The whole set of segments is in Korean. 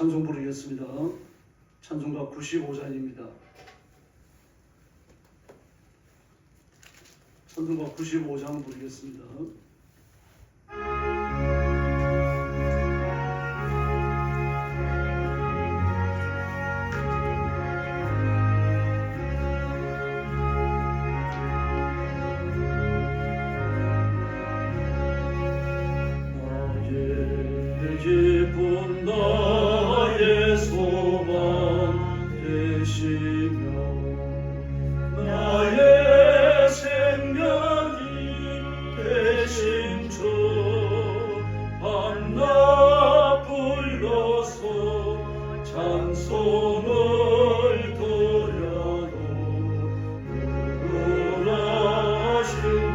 찬송 부르겠습니다. 찬송가 95장입니다. 찬송가 95장 부르겠습니다. 기쁨 나의 소망 되시며 나의 생명이 되신 주 밤낮 불러서 찬송을 드려도 누구라신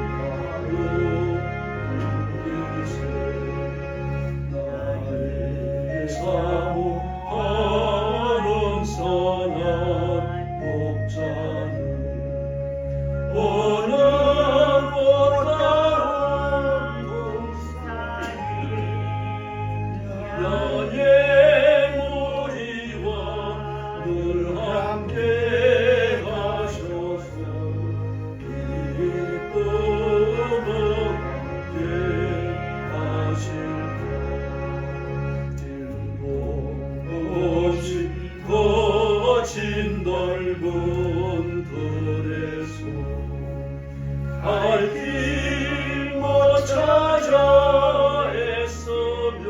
사모하는 선한 목자는 오늘 못다운 동산이 야의 무리와 늘 함께 하셔서 기쁨을 함께 하실 거친 넓은 들에서 갈 길 못 찾아 애쓰며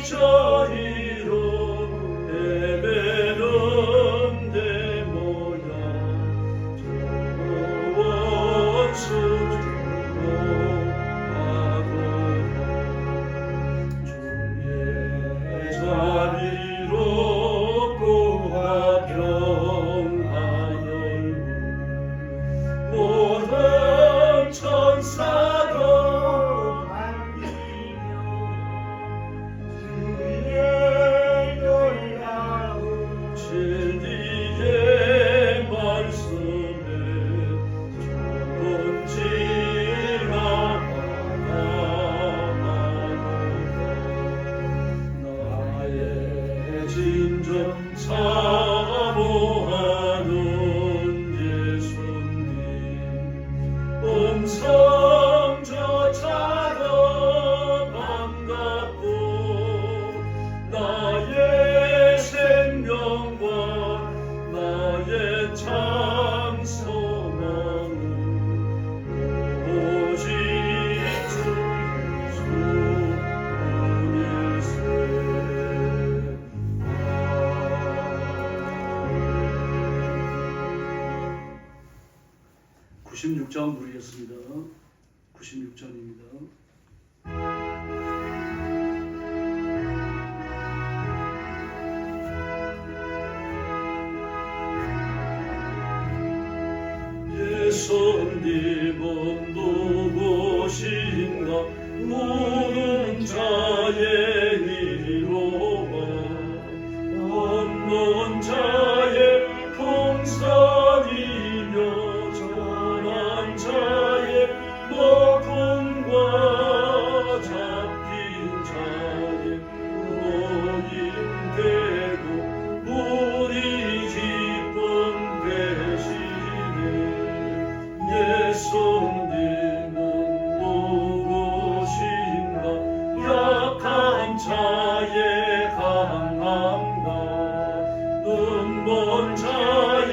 이리저리로 헤매는 내 모양 저 원수 자비롭고 화평한 얼굴 모든 천사도 반기며 주의 놀라운 진리의 말씀에 존지하나다 진정 사모하는 예수님 음성조차도 반갑고 나의 생명과 나의 참 소망은 오직 주 예수뿐일세. 96장 부르겠습니다. 96장입니다. 예수님은 누구신가 모든 자의 이로와 없는 자의 풍선이며 전한 자의 먹음과 잡힌 자의 노임되고 우리 기쁨 되시네. 예수님은 누구신가 약한 자의 강함과 눈먼 자의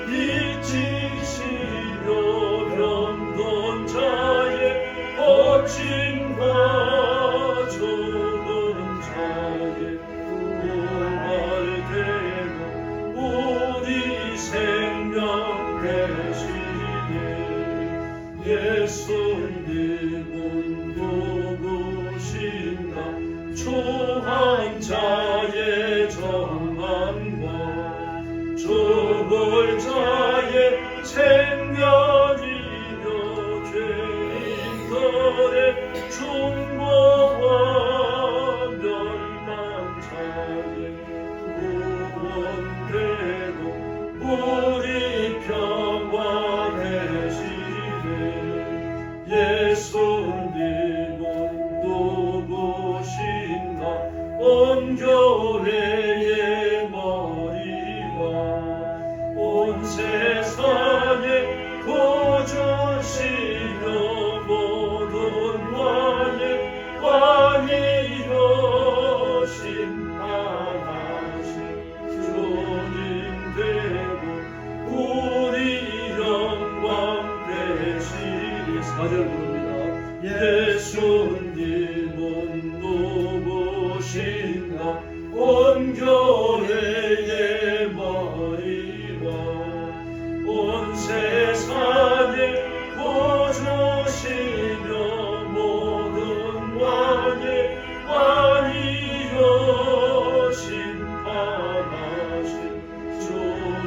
잊히시며 병든 자의 거침과 죽은 자의 부활되고 우리 생명 되시네. 예수님은 누구신가 초한 자의 정함과 죽을 자의 생명이며 죄인들의 충고와 멸망 자의 구원되고 우리 평화 되시네. 예수님은 누구신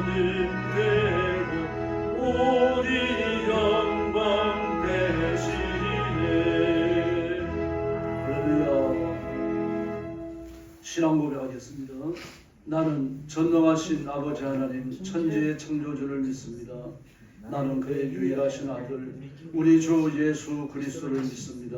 힘되고 우리 영광 되시네. 할렐루야. 신앙 고백하겠습니다. 나는 전능하신 아버지 하나님 천지의 창조주를 믿습니다. 나는 그의 유일하신 아들 우리 주 예수 그리스도를 믿습니다.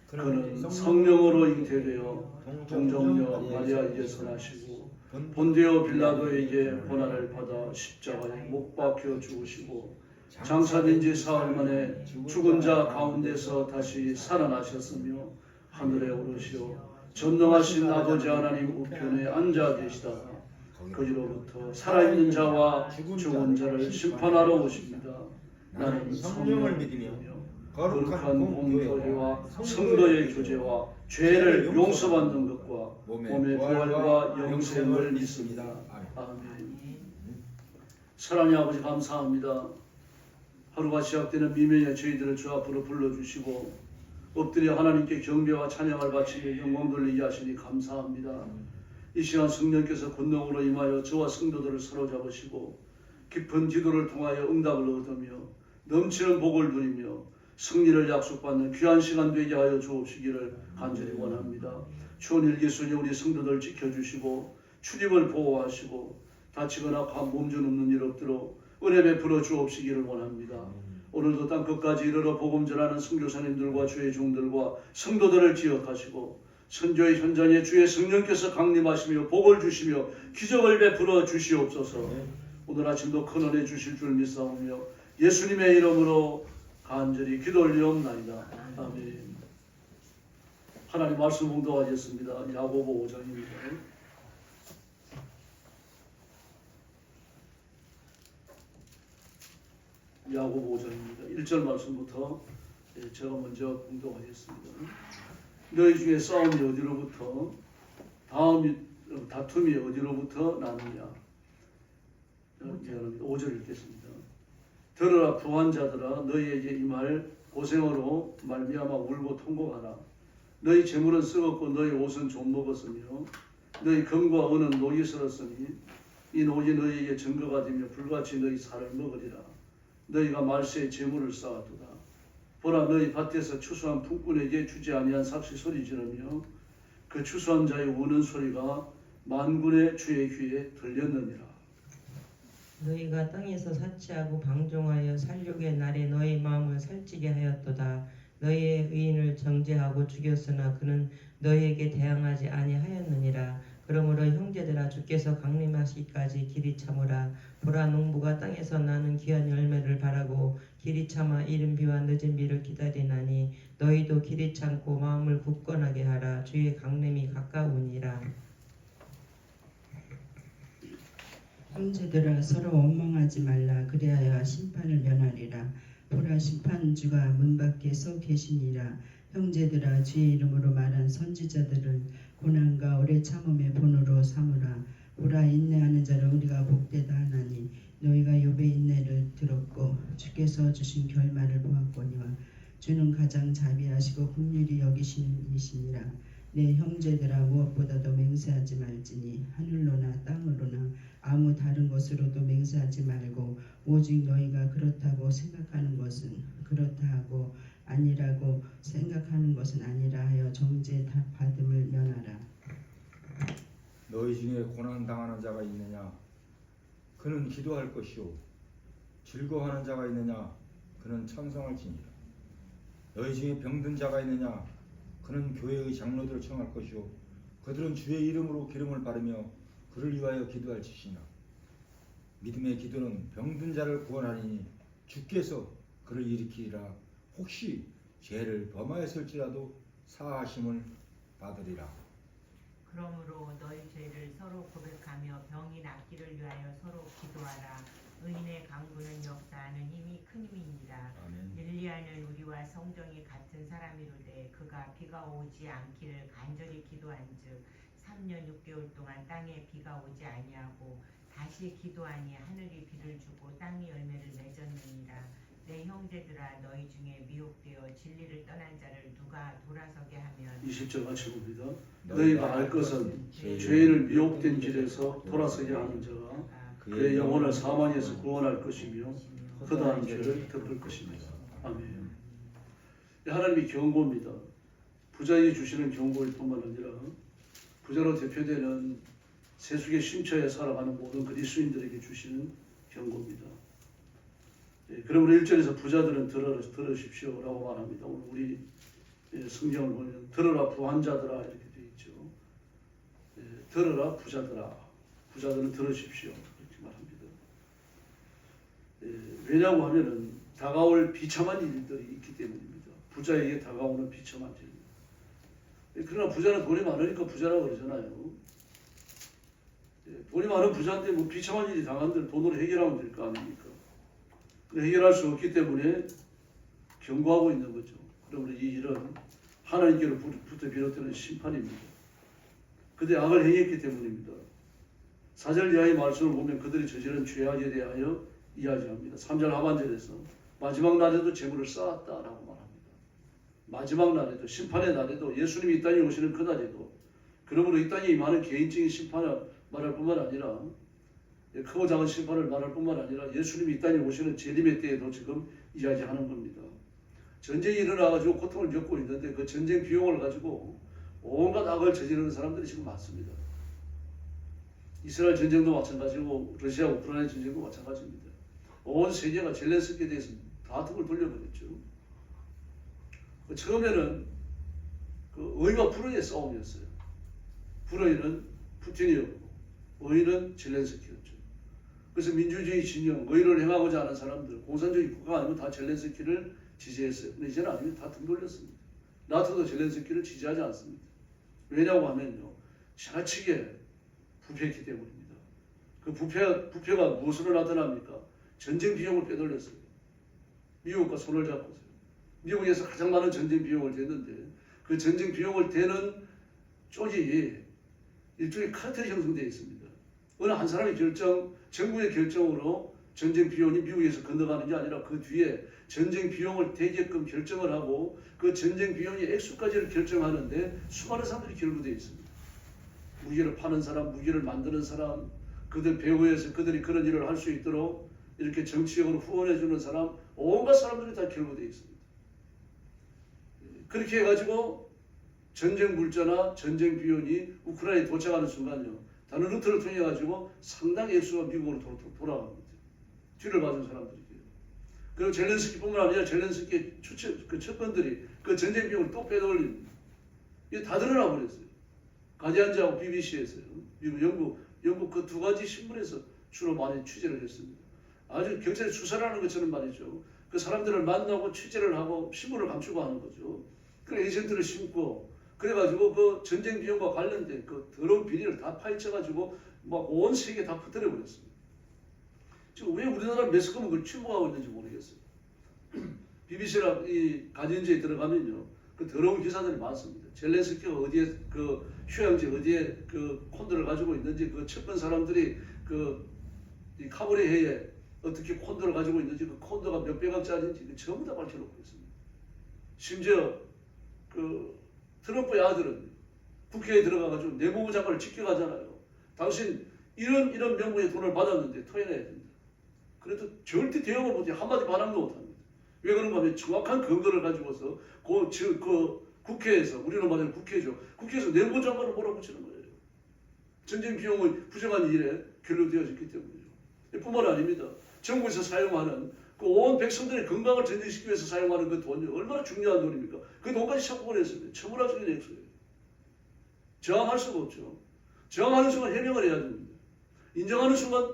그는 성령으로 잉태되어 동정녀 마리아에게서 나시고 본디오 빌라도에게 고난을 받아 십자가에 못 박혀 죽으시고 장사된 지 사흘 만에 죽은 자 가운데서 다시 살아나셨으며 하늘에 오르시어 전능하신 아버지 하나님 우편에 앉아 계시다가 거기로부터 살아있는 자와 죽은 자를 심판하러 오십니다. 나는 성령을 믿으며 거룩한 공교회와 성도의 교제와 죄를 용서받는 것과 몸의 부활과 영생을 믿습니다. 아멘. 사랑의 아버지 감사합니다. 하루가 시작되는 미명의 저희들을 주 앞으로 불러주시고 엎드려 하나님께 경배와 찬양을 바치며 영광 돌리게 하시니 감사합니다. 이 시간 성령께서 권능으로 임하여 저와 성도들을 사로잡으시고 깊은 기도를 통하여 응답을 얻으며 넘치는 복을 누리며 승리를 약속받는 귀한 시간 되게 하여 주옵시기를 간절히 원합니다. 추운 일기순이 우리 성도들 지켜주시고 출입을 보호하시고 다치거나 몸좀 없는 일 없도록 은혜 베풀어 주옵시기를 원합니다. 오늘도 땅 끝까지 이르러 복음 전하는 선교사님들과 주의 종들과 성도들을 기억하시고 선교의 현장에 주의 성령께서 강림하시며 복을 주시며 기적을 베풀어 주시옵소서. 오늘 아침도 큰 은혜 주실 줄 믿사오며 예수님의 이름으로 간절히 기도 올리옵나이다. 아멘. 하나님 말씀 봉독하겠습니다. 야고보 5장입니다. 야고보 5장입니다. 1절 말씀부터 제가 먼저 봉독하겠습니다. 너희 중에 싸움이 어디로부터 다툼이 어디로부터 나느냐. 5절 읽겠습니다. 들으라 부한 자들아 너희에게 이 말 고생으로 말미암아 울고 통곡하라. 너희 재물은 썩었고 너희 옷은 좀 먹었으며 너희 금과 은은 녹이 슬었으니 이 녹이 너희에게 증거가 되며 불같이 너희 살을 먹으리라. 너희가 말세에 재물을 쌓아두라. 보라 너희 밭에서 추수한 품꾼에게 주지 아니한 삭시 소리 지르며 그 추수한 자의 우는 소리가 만군의 주의 귀에 들렸느니라. 너희가 땅에서 사치하고 방종하여 살육의 날에 너희 마음을 살찌게 하였도다. 너희의 의인을 정죄하고 죽였으나 그는 너희에게 대항하지 아니하였느니라. 그러므로 형제들아 주께서 강림하시기까지 길이 참으라. 보라 농부가 땅에서 나는 귀한 열매를 바라고 길이 참아 이른 비와 늦은 비를 기다리나니 너희도 길이 참고 마음을 굳건하게 하라. 주의 강림이 가까우니라. 형제들아 서로 원망하지 말라. 그리하여 심판을 면하리라. 보라 심판주가 문 밖에 서 계시니라. 형제들아 주의 이름으로 말한 선지자들을 고난과 오래 참음의 본으로 삼으라. 보라 인내하는 자를 우리가 복되다 하나니 너희가 욥의 인내를 들었고 주께서 주신 결말을 보았거니와 주는 가장 자비하시고 긍휼히 여기시는 이시니라. 내 형제들아 무엇보다도 맹세하지 말지니 하늘로나 땅으로나 아무 다른 것으로도 맹세하지 말고 오직 너희가 그렇다고 생각하는 것은 그렇다 하고 아니라고 생각하는 것은 아니라 하여 정죄 받음을 면하라. 너희 중에 고난 당하는 자가 있느냐? 그는 기도할 것이요. 즐거워하는 자가 있느냐? 그는 찬송할지니라. 너희 중에 병든 자가 있느냐? 그는 교회의 장로들을 청할 것이요. 그들은 주의 이름으로 기름을 바르며 그를 위하여 기도할지니라. 믿음의 기도는 병든 자를 구원하리니 주께서 그를 일으키리라. 혹시 죄를 범하였을지라도 사하심을 받으리라. 그러므로 너희 죄를 서로 고백하며 병이 낫기를 위하여 서로 기도하라. 의인의 강구는 역사하는 힘이 큰 힘이니라. 아멘. 엘리야는 우리와 성정이 같은 사람이로되 그가 비가 오지 않기를 간절히 기도한즉 3년 6개월 동안 땅에 비가 오지 아니하고 다시 기도하니 하늘이 비를 주고 땅이 열매를 맺었느니라. 내 형제들아 너희 중에 미혹되어 진리를 떠난 자를 누가 돌아서게 하면 20절 같이 봅니다. 너희가 알 것은 죄인을 미혹된 길에서 돌아서게 하는 자가 그의 영혼을 사망에서 구원할 것이며 허다한 죄를 덮을 것입니다. 아멘. 하나님의 경고입니다. 부자에게 주시는 경고일 뿐만 아니라 부자로 대표되는 세속의 쉼터에 살아가는 모든 그리스도인들에게 주시는 경고입니다. 그러므로 1절에서 부자들은 들으십시오라고 말합니다. 오늘 우리 성경을 보면 들으라 부한자들아 이렇게 되어 있죠. 들으라 부자들아, 부자들은 들으십시오 이렇게 말합니다. 왜냐고 하면은 다가올 비참한 일들이 있기 때문입니다. 부자에게 다가오는 비참한 일. 그러나 부자는 돈이 많으니까 부자라고 그러잖아요. 돈이 많은 부자인데 뭐 비참한 일이 당한들 돈으로 해결하면 될 거 아닙니까? 근데 해결할 수 없기 때문에 경고하고 있는 거죠. 그러므로 이 일은 하나님께로부터 비롯되는 심판입니다. 그들이 악을 행했기 때문입니다. 4절 이하의 말씀을 보면 그들이 저지른 죄악에 대하여 이야기합니다. 3절 하반절에서 마지막 날에도 재물을 쌓았다라고 말합니다. 마지막 날에도, 심판의 날에도, 예수님이 이 땅에 오시는 그날에도, 그러므로 이 땅에 임하는 개인적인 심판을 말할 뿐만 아니라 크고 작은 심판을 말할 뿐만 아니라 예수님이 이 땅에 오시는 재림의 때에도 지금 이야기하는 겁니다. 전쟁이 일어나가지고 고통을 겪고 있는데 그 전쟁 비용을 가지고 온갖 악을 저지르는 사람들이 지금 많습니다. 이스라엘 전쟁도 마찬가지고 러시아 우크라이나 전쟁도 마찬가지입니다. 온 세계가 젤렌스키에 대해서 다 등을 돌려버렸죠. 처음에는 그 의와 불의의 싸움이었어요. 불의는 푸틴이었고 의는 젤렌스키였죠. 그래서 민주주의 진영, 의를 행하고자 하는 사람들, 공산주의 국가 아니면 다 젤렌스키를 지지했어요. 근데 이제는 아니면 다 등 돌렸습니다. 나토도 젤렌스키를 지지하지 않습니다. 왜냐고 하면요, 지나치게 부패했기 때문입니다. 그 부패가 무엇으로 나타납니까? 전쟁 비용을 빼돌렸어요. 미국과 손을 잡고서요. 미국에서 가장 많은 전쟁 비용을 댔는데 그 전쟁 비용을 대는 쪽이 일종의 카르텔이 형성되어 있습니다. 어느 한 사람의 정부의 결정으로 전쟁 비용이 미국에서 건너가는 게 아니라 그 뒤에 전쟁 비용을 대게끔 결정을 하고 그 전쟁 비용의 액수까지를 결정하는데 수많은 사람들이 결부되어 있습니다. 무기를 파는 사람, 무기를 만드는 사람, 그들 배후에서 그들이 그런 일을 할 수 있도록 이렇게 정치적으로 후원해 주는 사람, 온갖 사람들이 다 결부되어 있습니다. 그렇게 해가지고 전쟁 물자나 전쟁 비용이 우크라이나에 도착하는 순간요, 다른 루트를 통해 가지고 상당히 액수가 미국으로 돌아갑니다. 뒤를 맞은 사람들이에요. 그리고 젤렌스키뿐만 아니라 젤렌스키의 그 측근들이 그 전쟁 비용을 또 빼돌립니다. 이게 다 드러나 버렸어요. 가디언즈하고 BBC에서요. 미국, 영국 그 두 가지 신문에서 주로 많이 취재를 했습니다. 아주 경찰이 수사를 하는 것처럼 말이죠. 그 사람들을 만나고 취재를 하고 신문을 감추고 하는 거죠. 그 에이전트를 심고 그래가지고 그 전쟁 비용과 관련된 그 더러운 비리를 다 파헤쳐가지고 막 온 세계에 다 퍼뜨려 버렸습니다. 지금 왜 우리나라 매스컴은 그걸 침묵하고 있는지 모르겠어요. BBC랑 이 가디언즈에 들어가면요, 그 더러운 기사들이 많습니다. 젤렌스키가 어디에 그 휴양지 어디에 그 콘도를 가지고 있는지, 그 측근 사람들이 이 카브리해에 어떻게 콘도를 가지고 있는지, 그 콘도가 몇 백억짜리인지 전부 다 밝혀놓고 있습니다. 심지어 그 트럼프의 아들은 국회에 들어가가지고 내무부 장관을 지켜가잖아요. 당신 이런 명목의 돈을 받았는데 토해내야 된다. 그래도 절대 대응을 못해, 한마디 반항도 못합니다. 왜 그런가 하면 정확한 근거를 가지고서 그 국회에서, 우리는 말하는 국회죠. 국회에서 내무부 장관을 몰아붙이는 거예요. 전쟁 비용의 부정한 일에 결론되어졌기 때문이죠. 뿐만 아닙니다. 정부에서 사용하는 그 온 백성들의 건강을 전쟁시키기 위해서 사용하는 그 돈이 얼마나 중요한 돈입니까? 그 돈까지 착복을 했습니다. 천문학적인 액수예요. 저항할 수가 없죠. 저항하는 순간 해명을 해야 됩니다. 인정하는 순간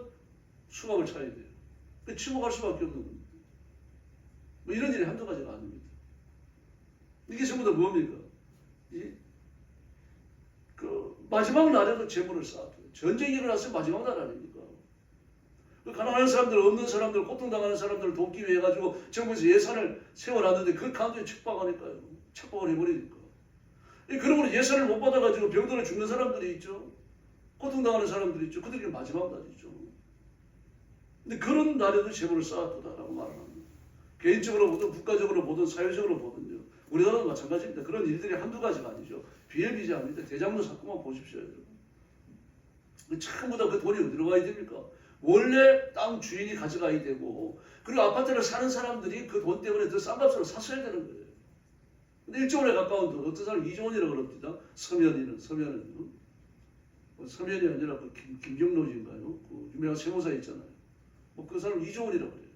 수갑을 차야 돼요. 침묵할 수밖에 없는 겁니다. 뭐 이런 일이 한두 가지가 아닙니다. 이게 전부 다 뭡니까? 그 마지막 날에도 재물을 쌓았어요. 전쟁이 일어났으면 마지막 날 아닙니까? 가난한 사람들, 없는 사람들, 고통당하는 사람들을 돕기 위해 가지고 정부에서 예산을 세워놨는데 그 가운데 축박하니까요. 착박을 해버리니까. 그러므로 예산을 못 받아가지고 병들어 죽는 사람들이 있죠. 고통당하는 사람들이 있죠. 그들이 마지막 날이죠. 근데 그런 날에도 재물을 쌓았다라고 말합니다. 개인적으로 보든 국가적으로 보든 사회적으로 보든요. 우리나라도 마찬가지입니다. 그런 일들이 한두 가지가 아니죠. 비일비재합니다. 대장로 사건만 보십시오. 여러분. 전부 다 그 돈이 어디로 가야 됩니까? 원래 땅 주인이 가져가야 되고, 그리고 아파트를 사는 사람들이 그 돈 때문에 더 싼 값으로 샀어야 되는 거예요. 근데 1조 원에 가까운 돈, 어떤 사람은 2조 원이라고 그럽니다. 서면이 아니라 그 김경로지인가요? 그 유명한 세무사 있잖아요. 그 사람 2조 원이라고 그래요.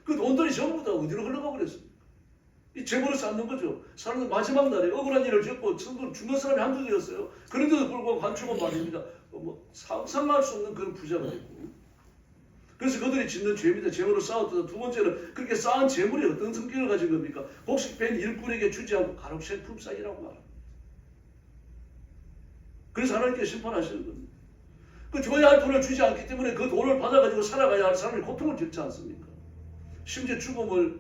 그 돈들이 전부 다 어디로 흘러가 버렸습니까? 이 재벌을 쌓는 거죠. 사람들 마지막 날에 억울한 일을 겪고 죽는 사람이 한두 개였어요. 그런데도 불구하고 한쪽은 말입니다. 상상할 수 없는 그런 부자가 됐고. 그래서 그들이 짓는 죄입니다. 재물을 쌓았다. 두 번째는 그렇게 쌓은 재물이 어떤 성격을 가진 겁니까? 곡식된 일꾼에게 주지 않고 가로챈 품삯이라고 말합니다. 그래서 하나님께 심판하시는 겁니다. 그 줘야 할 돈을 주지 않기 때문에 그 돈을 받아가지고 살아가야 할 사람이 고통을 겪지 않습니까? 심지어 죽음에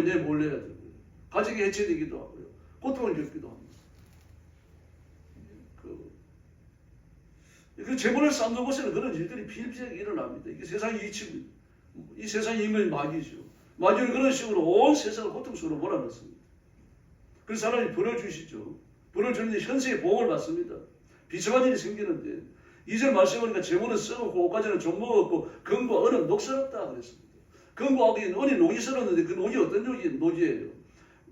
내몰려야 되고요. 가족이 해체되기도 하고요. 고통을 겪기도 합니다. 그 재물을 쌓는 곳에는 그런 일들이 비일비재하게 일어납니다. 이게 세상의 이치입니다. 이 세상의 인간이 마귀죠. 마귀는 그런 식으로 온 세상을 고통 속으로 몰아넣습니다. 그래서 하나님이 벌을 주시죠. 벌을 주는데 현세의 보험을 받습니다. 비참한 일이 생기는데 2절 말씀해 보니까 재물은 썩었고 옷가지는 좀먹었고 금과 은은 녹슬었다 그랬습니다. 금과 은이 녹이 슬었는데 그 녹이 어떤 녹이에요?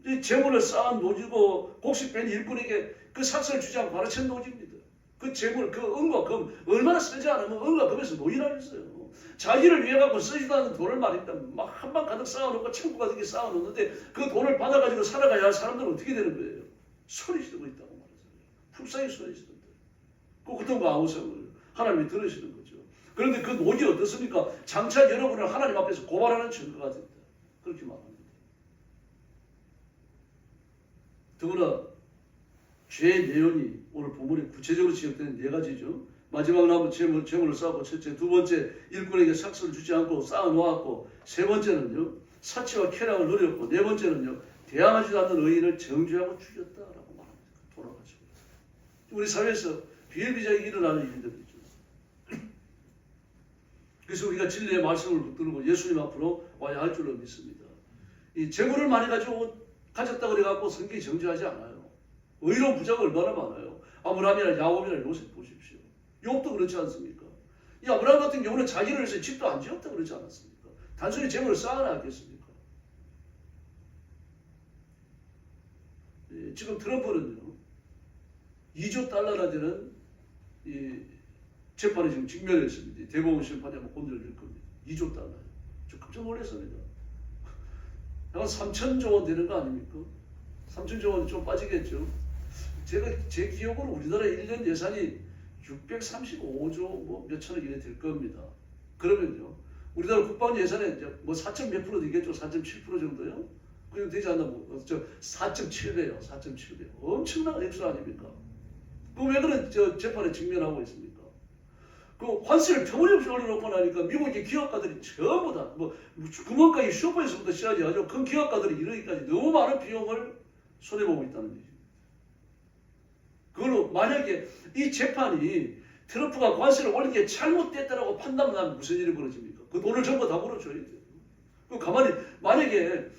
이 재물을 쌓은 노지고 곡식 뺀 일꾼에게 그 삭슬을 주지 않고 바로 챈 노지입니다. 그 재물, 그 은과 금 얼마나 쓰지 않으면 은과 금에서 노이라 했어요. 자기를 위해 갖고 쓰지도 않는 돈을 말입니다. 막 한 방 가득 쌓아놓고 창고 가득 쌓아놓는데 그 돈을 받아가지고 살아가야 할 사람들은 어떻게 되는 거예요? 소리 지르고 있다고 말하잖아요. 푹싸게 소리 지른다. 그 어떤 거 아우성을 하나님이 들으시는 거죠. 그런데 그 노지 어떻습니까? 장차 여러분을 하나님 앞에서 고발하는 증거가 된다. 그렇게 말합니다. 더구나 죄의 내용이 오늘 본문에 구체적으로 지적되는 4가지죠. 마지막 남은 재물을 쌓고 첫째, 두 번째 일꾼에게 삭슬을 주지 않고 쌓아놓았고, 세 번째는요 사치와 쾌락을 누렸고, 네 번째는요 대항하지도 않는 의인을 정죄하고 죽였다라고 말합니다. 돌아가지고 우리 사회에서 비일비재하게 일어나는 일들이죠. 그래서 우리가 진리의 말씀을 붙들고 예수님 앞으로 와야 할 줄로 믿습니다. 이 재물을 많이 가졌다 그래갖고 성경이 정죄하지 않아요. 의로운 부자가 얼마나 많아요. 아브라함이나 야곱이나 요셉 보십시오. 욥도 그렇지 않습니까? 이 아브라함 같은 경우는 자기를 위해서 집도 안 지었다 그러지 않았습니까? 단순히 재물을 쌓아놨겠습니까? 지금 트럼프는요 2조 달러나 되는 재판에 지금 직면했습니다. 대법원 심판이 아마 건드릴 겁니다. 2조 달러. 저 깜짝 놀랐습니다. 한 3천조 원 되는 거 아닙니까? 3천조 원이 좀 빠지겠죠. 제 기억으로 우리나라 1년 예산이 635조 뭐 몇천억 이래 될 겁니다. 그러면요 우리나라 국방 예산에 이제 뭐 4. 몇 프로 되겠죠? 4.7% 정도요? 그냥 되지 않나? 4.7배요. 4.7배. 엄청난 액수 아닙니까? 그 왜 그런 재판에 직면하고 있습니까? 그 관세를 터무니없이 올려놓고 나니까 미국의 기업가들이 전부 다 뭐 구멍가게 슈퍼에서부터 시작하지 아주 큰 기업가들이 이러기까지 너무 많은 비용을 손해보고 있다는 얘기죠. 그걸로 만약에 이 재판이 트럼프가 관세를 올린 게 잘못됐다라고 판단하면 무슨 일이 벌어집니까? 그 돈을 전부 다 물어줘야 돼요. 그 가만히 만약에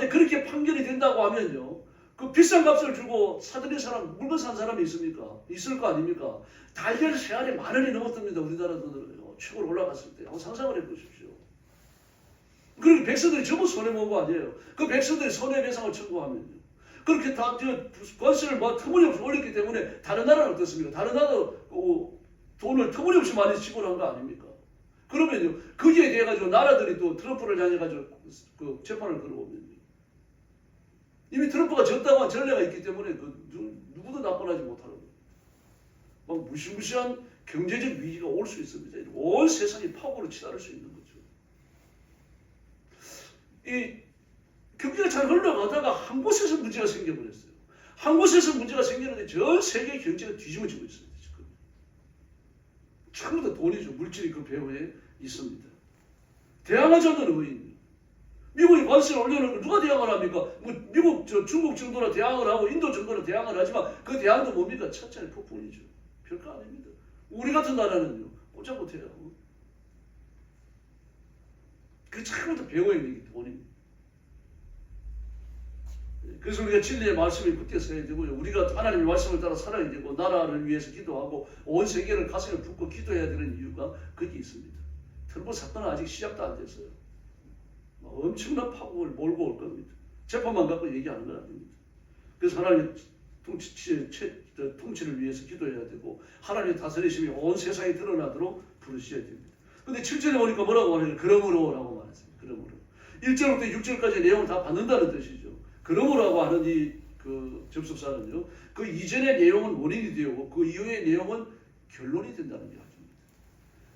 그렇게 판결이 된다고 하면요, 그 비싼 값을 주고 사들인 사람, 물건 산 사람이 있습니까? 있을 거 아닙니까? 달걀 세알이 10,000원이 넘었답니다. 우리나라 돈으로 최고로 올라갔을 때. 한번 상상을 해보십시오. 그리고 백성들이 전부 손해본 거 아니에요. 그 백성들이 손해배상을 청구하면요. 그렇게 다 관세를 터무니없이 올렸기 때문에 다른 나라는 어떻습니까? 다른 나라도 돈을 터무니없이 많이 지불한 거 아닙니까? 그러면요 거기에 대해 가지고 나라들이 또 트럼프를 향해 가지고 그 재판을 걸어오면요 이미 트럼프가 졌다고 한 전례가 있기 때문에 누구도 나빠하지 못하는 거예요. 막 무시무시한 경제적 위기가 올 수 있습니다. 온 세상이 파국으로 치달을 수 있는 거죠. 이 경기가 잘 흘러가다가 한 곳에서 문제가 생겨버렸어요. 한 곳에서 문제가 생기는데 전 세계 경제가 뒤집어지고 있어요. 지금. 전부 다 돈이죠. 물질이 그 배후에 있습니다. 대항하지 않는 의인. 미국이 관세를 올려놓은 걸 누가 대항을 합니까? 뭐 미국, 중국 정도나 대항을 하고 인도 정도나 대항을 하지만 그 대항도 뭡니까? 첫째 폭풍이죠. 별거 아닙니다. 우리 같은 나라는요. 꼼짝 못해요. 그 처음부터 배후에 있는 게 돈입니다. 그래서 우리가 진리의 말씀에 붙여 서야 되고요. 우리가 하나님의 말씀을 따라 살아야 되고 나라를 위해서 기도하고 온 세계를 가슴에 붓고 기도해야 되는 이유가 거기 있습니다. 트럼프 사건은 아직 시작도 안 됐어요. 엄청난 파국을 몰고 올 겁니다. 재판만 갖고 얘기하는 건 아닙니다. 그래서 하나님의 통치를 위해서 기도해야 되고 하나님의 다스리심이 온 세상에 드러나도록 부르셔야 됩니다. 근데 7절에 보니까 뭐라고 하냐면 그러므로 라고 말했습니다. 그러므로 1절부터 6절까지 내용을 다 받는다는 뜻이죠. 그러므로라고 하는 이 접속사는요. 그 이전의 내용은 원인이 되고 그 이후의 내용은 결론이 된다는 이야기입니다.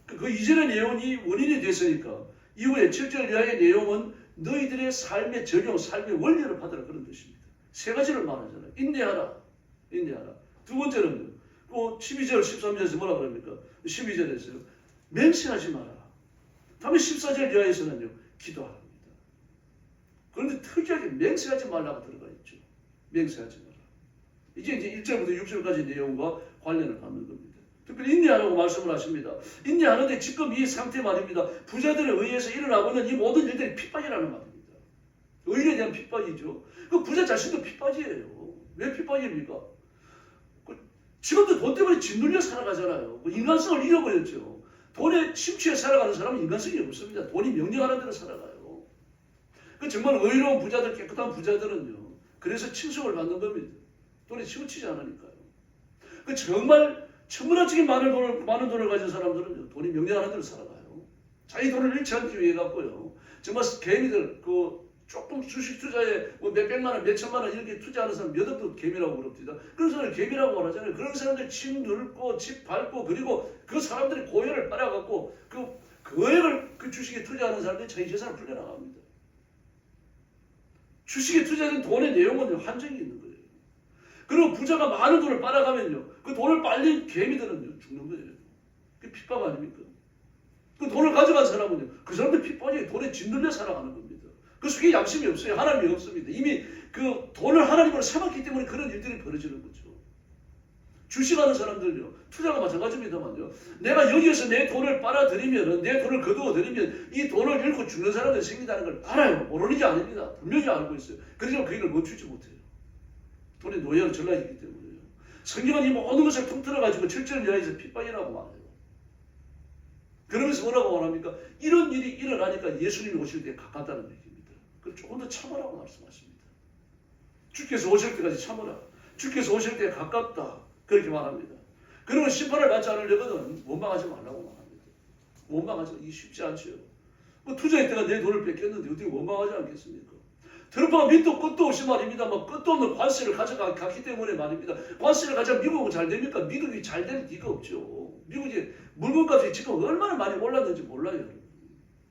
그 이전의 내용이 원인이 됐으니까 이후에 7절 이하의 내용은 너희들의 삶의 적용, 삶의 원리를 받으라 그런 뜻입니다. 세 가지를 말하잖아요. 인내하라. 인내하라. 두 번째는요. 12절, 13절에서 뭐라 그럽니까? 12절에서요. 맹세하지 마라. 다음에 14절 이하에서는요. 기도하라. 그런데 특이하게 맹세하지 말라고 들어가 있죠. 맹세하지 마라. 이제 1절부터 6절까지 내용과 관련을 갖는 겁니다. 특별히 인내하라고 말씀을 하십니다. 인내하는데 지금 이 상태 말입니다. 부자들에 의해서 일어나고 있는 이 모든 일들이 핍박이라는 말입니다. 의인에 대한 핍박이죠. 그 부자 자신도 핍박이에요. 왜 핍박입니까? 지금도 돈 때문에 짓눌려 살아가잖아요. 인간성을 잃어버렸죠. 돈에 심취해 살아가는 사람은 인간성이 없습니다. 돈이 명령하는 대로 살아가요. 정말 의로운 부자들, 깨끗한 부자들은요. 그래서 칭송을 받는 겁니다. 돈에 치우치지 않으니까요. 정말 천문학적인 많은 돈을 가진 사람들은요. 돈이 명령하는 대로 살아가요. 자기 돈을 잃지 않기 위해 갖고요. 정말 개미들 조금 주식 투자에 몇백만 원, 몇천만 원 이렇게 투자하는 사람 몇 억도 개미라고 그럽니다. 그런 사람을 개미라고 하잖아요. 그런 사람들 집 늙고 집 밟고 그리고 그 사람들이 고열을 빨아갖고 그 고액을 그 주식에 투자하는 사람들이 자기 재산을 풀려나갑니다. 주식에 투자된 돈의 내용은 한정이 있는 거예요. 그리고 부자가 많은 돈을 빨아가면요. 그 돈을 빨린 개미들은요. 죽는 거예요. 그게 핍박 아닙니까? 그 돈을 가져간 사람은요. 그 사람들 핍박이 돈에 짓눌려 살아가는 겁니다. 그 속에 양심이 없어요. 하나님이 없습니다. 이미 그 돈을 하나님으로 삼았기 때문에 그런 일들이 벌어지는 거죠. 주식하는 사람들요. 투자가 마찬가지입니다만요. 내가 여기에서 내 돈을 빨아들이면 내 돈을 거두어들이면 이 돈을 잃고 죽는 사람들이 생긴다는 걸 알아요. 모르는 게 아닙니다. 분명히 알고 있어요. 그러지만 그 일을 멈추지 못해요. 돈의 노예로 전락했기 때문에요. 성경은 이 모든 것을 통틀어가지고 7절 이하에서 핍박이라고 말해요. 그러면서 뭐라고 말합니까? 이런 일이 일어나니까 예수님이 오실 때 가깝다는 얘기입니다. 그걸 조금 더 참으라고 말씀하십니다. 주께서 오실 때까지 참으라. 주께서 오실 때 가깝다. 그렇게 말합니다. 그러면 심판을 받지 않으려거든 원망하지 말라고 말합니다. 원망하지 이게 쉽지 않죠. 투자했다가 내 돈을 뺏겼는데 어떻게 원망하지 않겠습니까? 트럼프가 밑도 끝도 없이 말입니다. 끝도 없는 관세를 가져갔기 때문에 말입니다. 관세를 가져가 미국은 잘 됩니까? 미국이 잘 될 리가 없죠. 미국이 물건값이 지금 얼마나 많이 올랐는지 몰라요.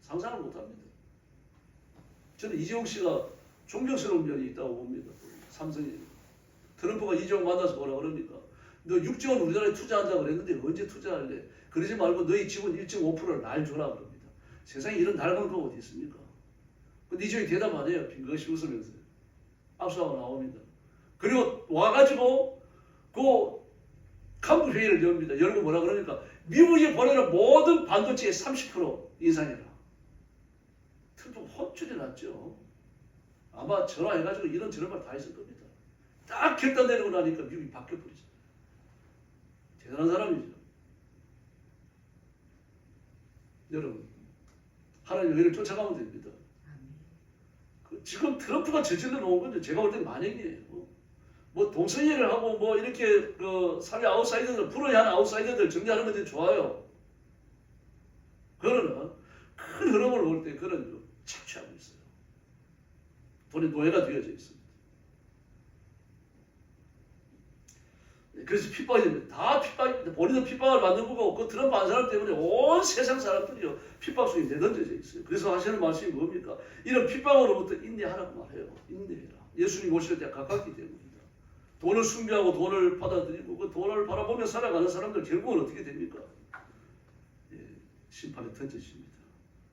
상상을 못합니다. 저는 이재용 씨가 존경스러운 면이 있다고 봅니다. 삼성이. 트럼프가 이재용 만나서 뭐라 그럽니까? 너 6조 원 우리나라에 투자한다고 그랬는데 언제 투자할래? 그러지 말고 너희 지분 1.5%를 날 줘라 그럽니다. 세상에 이런 낡은 거 어디 있습니까? 근데 이재용이 대답 안 해요. 빙긋이 웃으면서. 압수하고 나옵니다. 그리고 와가지고 그 간부 회의를 엽니다. 열고 뭐라 그러니까 미국이 보내는 모든 반도체의 30% 인상해라. 트럼프 혼쭐이 났죠. 아마 전화해가지고 이런 저런 말 다 했을 겁니다. 딱 결단 내리고 나니까 미국이 바뀌어버리죠. 대단한 사람이죠. 여러분, 하나님 의를 쫓아가면 됩니다. 지금 트럼프가 저질러 놓은 건데 제가 볼 땐 만행이에요. 뭐 동성애를 하고 뭐 이렇게 그 사회 아웃사이더들, 불어야 하는 아웃사이더들 정리하는 건데 좋아요. 그러나 큰 흐름을 볼 때 그런 착취하고 있어요. 돈의 노예가 되어져 있습니다. 그래서 핍박입니다. 다 핍박입니다. 본인은 핍박을 받는 거고 그 트럼프 한 사람 때문에 온 세상 사람들이요 핍박 속에 내던져져 있어요. 그래서 하시는 말씀이 뭡니까? 이런 핍박으로부터 인내하라고 말해요. 인내해라. 예수님 오실 때 가깝기 때문입니다. 돈을 숭배하고 돈을 받아들이고 그 돈을 바라보며 살아가는 사람들 결국은 어떻게 됩니까? 심판에 던져집니다.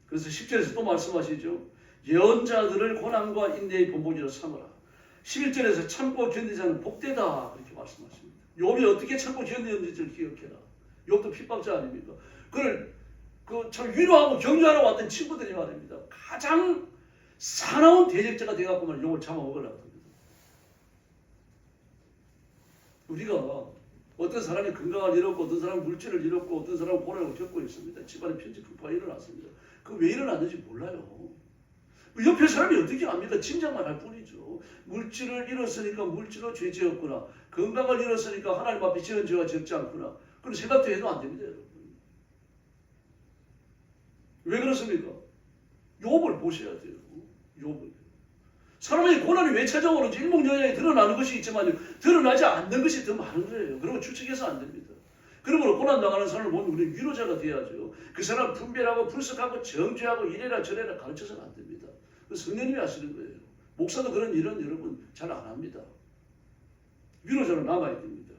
그래서 10절에서 또 말씀하시죠. 예언자들을 고난과 인내의 본보기로 삼으라. 11절에서 참고 견디지 않는 복되다 그렇게 말씀하십니다. 욥이 어떻게 참고 견디는지를 기억해라. 욥도 핍박자 아닙니까? 그걸 참 위로하고 격려하러 왔던 친구들이 말입니다. 가장 사나운 대적자가 돼갖고만 욥을 잡아먹으려고 합니다. 우리가 어떤 사람이 건강을 잃었고 어떤 사람은 물질을 잃었고 어떤 사람은 고난을 겪고 있습니다. 집안에 편지풍파가 일어났습니다. 그 왜 일어났는지 몰라요. 옆에 사람이 어떻게 압니까? 짐작만 할 뿐이죠. 물질을 잃었으니까 물질로 죄 지었구나. 건강을 잃었으니까 하나님 앞에 지은 죄가 적지 않구나. 그런 생각도 해도 안 됩니다, 여러분. 왜 그렇습니까? 욥을 보셔야 돼요. 욥을. 사람의 고난이 왜 찾아오는지 일목요연히 드러나는 것이 있지만 드러나지 않는 것이 더 많은 거예요. 그리고 추측해서 안 됩니다. 그러므로 고난당하는 사람을 보면 우리는 위로자가 돼야죠. 그 사람 분별하고 분석하고 정죄하고 이래라 저래라 가르쳐서는 안 됩니다. 성령님이 하시는 거예요. 목사도 그런 일은 여러분 잘 안 합니다. 위로자로 남아야 됩니다.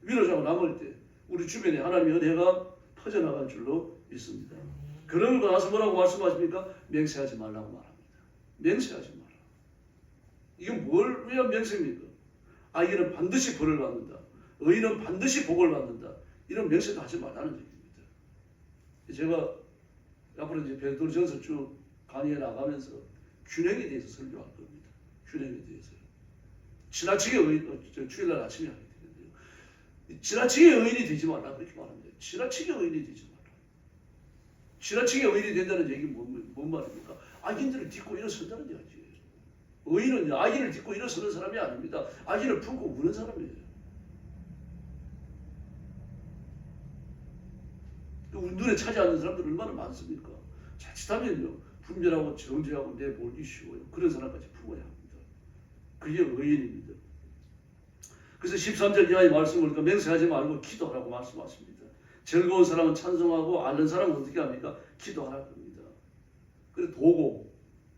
위로자로 남을 때 우리 주변에 하나님의 은혜가 퍼져나갈 줄로 믿습니다. 그러고 나서 뭐라고 말씀하십니까? 맹세하지 말라고 말합니다. 맹세하지 마라. 이게 뭘 위한 맹세입니까? 악인은 반드시 벌을 받는다. 의인은 반드시 복을 받는다. 이런 맹세도 하지 말라는 얘기입니다. 제가 앞으로 이제 베드로전서 쭉 강의에 나가면서 균형에 대해서 설교할 겁니다. 균형에 대해서요. 지나치게 주일날 아침에 하게 되는데요. 지나치게 의인이 되지 말라 그렇게 말합니다. 지나치게 의인이 되지 말라. 지나치게 의인이 된다는 얘기는 뭔 말입니까? 악인들을 딛고 일어선다는 얘기예요. 의인은 악인을 딛고 일어서는 사람이 아닙니다. 악인을 품고 우는 사람이에요. 눈에 차지 않는 사람들 얼마나 많습니까? 자칫하면요 분별하고 정죄하고 내몰기 쉬워요. 그런 사람까지 품어야 합니다. 그게 의인입니다. 그래서 13절 이하의 말씀을 보니까 맹세하지 말고 기도하라고 말씀하십니다. 즐거운 사람은 찬송하고 앓는 사람은 어떻게 합니까? 기도하라고 합니다. 그리고 도고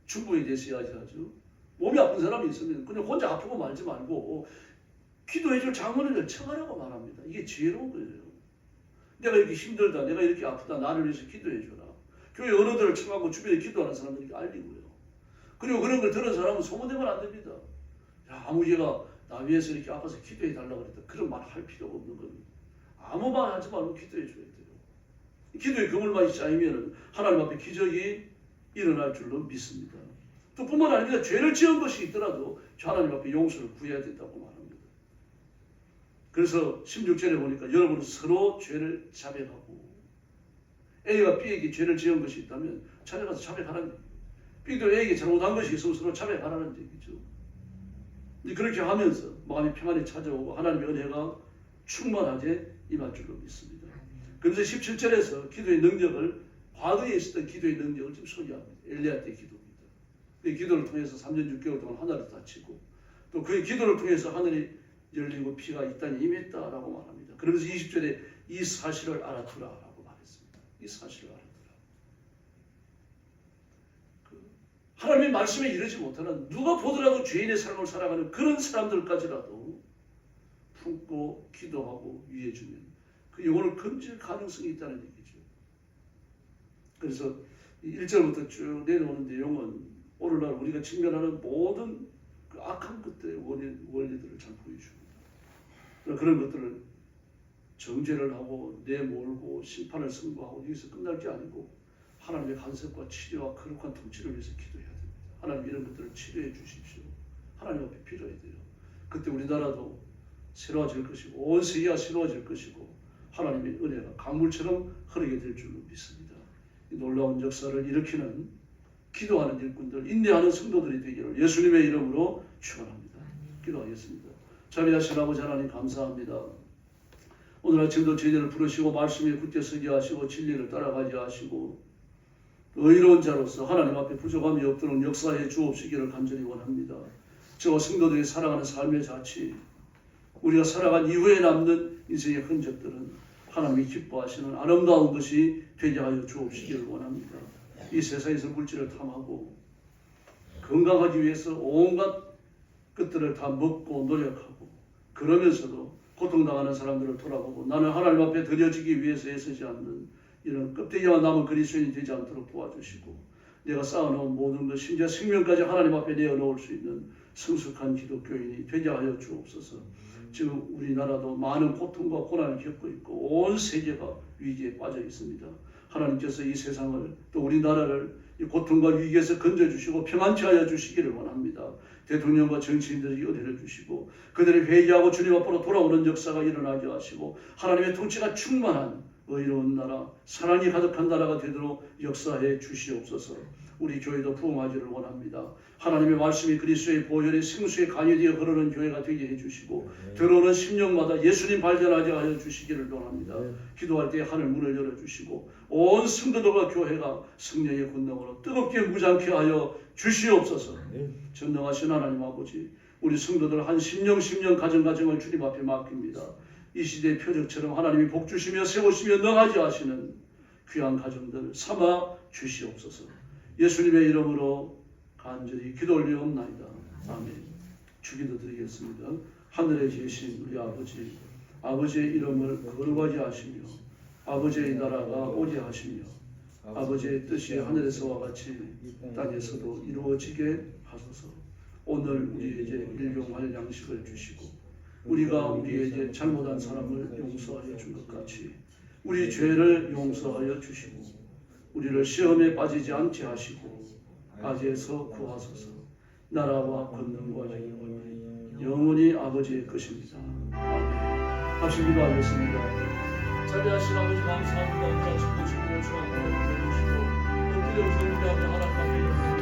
충분히 대시하지 하죠. 몸이 아픈 사람이 있으면 그냥 혼자 아프고 말지 말고 기도해줄 장문을 청하라고 말합니다. 이게 지혜로운 거예요. 내가 이렇게 힘들다, 내가 이렇게 아프다, 나를 위해서 기도해줘라. 교회 어른들을 청하고 주변에 기도하는 사람들에게 알리고요. 그리고 그런 걸 들은 사람은 소문내면 안 됩니다. 야, 아무 얘가 나 위해서 이렇게 아파서 기도해달라고 그랬다. 그런 말 할 필요가 없는 겁니다. 아무 말 하지 말고 기도해줘야 돼요. 기도의 그물만이 쌓이면 하나님 앞에 기적이 일어날 줄로 믿습니다. 또 뿐만 아니라 죄를 지은 것이 있더라도 하나님 앞에 용서를 구해야 된다고 말합니다. 그래서 16절에 보니까 여러분은 서로 죄를 자백하고 A가 B에게 죄를 지은 것이 있다면 자백해서 자백하라는 얘기예요. B도 A에게 잘못한 것이 있으면 서로 자백하라는 얘기죠. 그렇게 하면서 마음이 평안이 찾아오고 하나님의 은혜가 충만하게 임할 줄로 믿습니다. 그래서 17절에서 기도의 능력을 과거에 있었던 기도의 능력을 좀 소개합니다. 엘리야 때 기도입니다. 그 기도를 통해서 3년 6개월 동안 하늘을 닫히고 또 그 기도를 통해서 하늘이 열리고 피가 이 땅에 임했다라고 말합니다. 그러면서 20절에 이 사실을 알아두라라고 말했습니다. 이 사실을 알아두라. 하나님의 말씀에 이르지 못하는 누가 보더라도 죄인의 삶을 살아가는 그런 사람들까지라도 품고 기도하고 위해주면 그 영혼을 건질 가능성이 있다는 얘기죠. 그래서 1절부터 쭉 내려오는 내용은 오늘날 우리가 직면하는 모든 그 악한 것들의 원리들을 잘 보여줍니다. 그런 것들을 정죄를 하고 내몰고 심판을 선고하고 여기서 끝날 게 아니고 하나님의 간섭과 치료와 거룩한 통치를 위해서 기도해야 됩니다. 하나님 이런 것들을 치료해 주십시오. 하나님 앞에 빌어야 돼요. 그때 우리나라도 새로워질 것이고 온 세계가 새로워질 것이고 하나님의 은혜가 강물처럼 흐르게 될 줄로 믿습니다. 이 놀라운 역사를 일으키는 기도하는 일꾼들, 인내하는 성도들이 되기를 예수님의 이름으로 축원합니다. 기도하겠습니다. 자비하신 아버지 하나님 감사합니다. 오늘 아침도 저희들을 부르시고 말씀에 굳게 서게 하시고 진리를 따라가게 하시고 의로운 자로서 하나님 앞에 부족함이 없도록 역사해 주옵시기를 간절히 원합니다. 저와 성도들이 살아가는 삶의 자치, 우리가 살아간 이후에 남는 인생의 흔적들은 하나님이 기뻐하시는 아름다운 것이 되게 하여 주옵시기를 원합니다. 이 세상에서 물질을 탐하고 건강하기 위해서 온갖 것들을 다 먹고 노력하고 그러면서도 고통당하는 사람들을 돌아보고 나는 하나님 앞에 드려지기 위해서 애쓰지 않는 이런 껍데기와 남은 그리스도인이 되지 않도록 도와주시고 내가 쌓아놓은 모든 것 심지어 생명까지 하나님 앞에 내어놓을 수 있는 성숙한 기독교인이 되게 하여 주옵소서. 지금 우리나라도 많은 고통과 고난을 겪고 있고 온 세계가 위기에 빠져 있습니다. 하나님께서 이 세상을 또 우리나라를 이 고통과 위기에서 건져주시고 평안케 하여 주시기를 원합니다. 대통령과 정치인들이 은혜를 주시고 그들이 회개하고 주님 앞으로 돌아오는 역사가 일어나게 하시고 하나님의 통치가 충만한 의로운 나라, 사랑이 가득한 나라가 되도록 역사해 주시옵소서. 우리 교회도 부흥하기를 원합니다. 하나님의 말씀이 그리스도의 보혈의 생수에 간유되어 흐르는 교회가 되게 해주시고 들어오는 심령마다 예수님 발견하게 하여 주시기를 원합니다. 기도할 때 하늘 문을 열어주시고 온 성도들과 교회가 성령의 권능으로 뜨겁게 무장케 하여 주시옵소서. 전능하신 하나님 아버지, 우리 성도들 한 심령 가정을 주님 앞에 맡깁니다. 이 시대의 표적처럼 하나님이 복 주시며 세우시며 능하게 하시는 귀한 가정들 삼아 주시옵소서. 예수님의 이름으로 간절히 기도 올리옵나이다. 아멘. 주기도 드리겠습니다. 하늘에 계신 우리 아버지, 아버지의 이름을 거룩하게 하시며 아버지의 나라가 오게 하시며 아버지의 뜻이 하늘에서와 같이 땅에서도 이루어지게 하소서. 오늘 우리에게 일용할 양식을 주시고 우리가 우리에게 잘못한 사람을 용서하여 준 것 같이 우리 죄를 용서하여 주시고 우리를 시험에 빠지지 않게 하시고 악에서 구하소서. 나라와 권능과 영광이 영원히 아버지의 것입니다. 아멘. 같이 기도하겠습니다. 자비하신 아버지 감사합니다. 우리가 축복을 주시고 엎드려 경배하며 하나님 앞에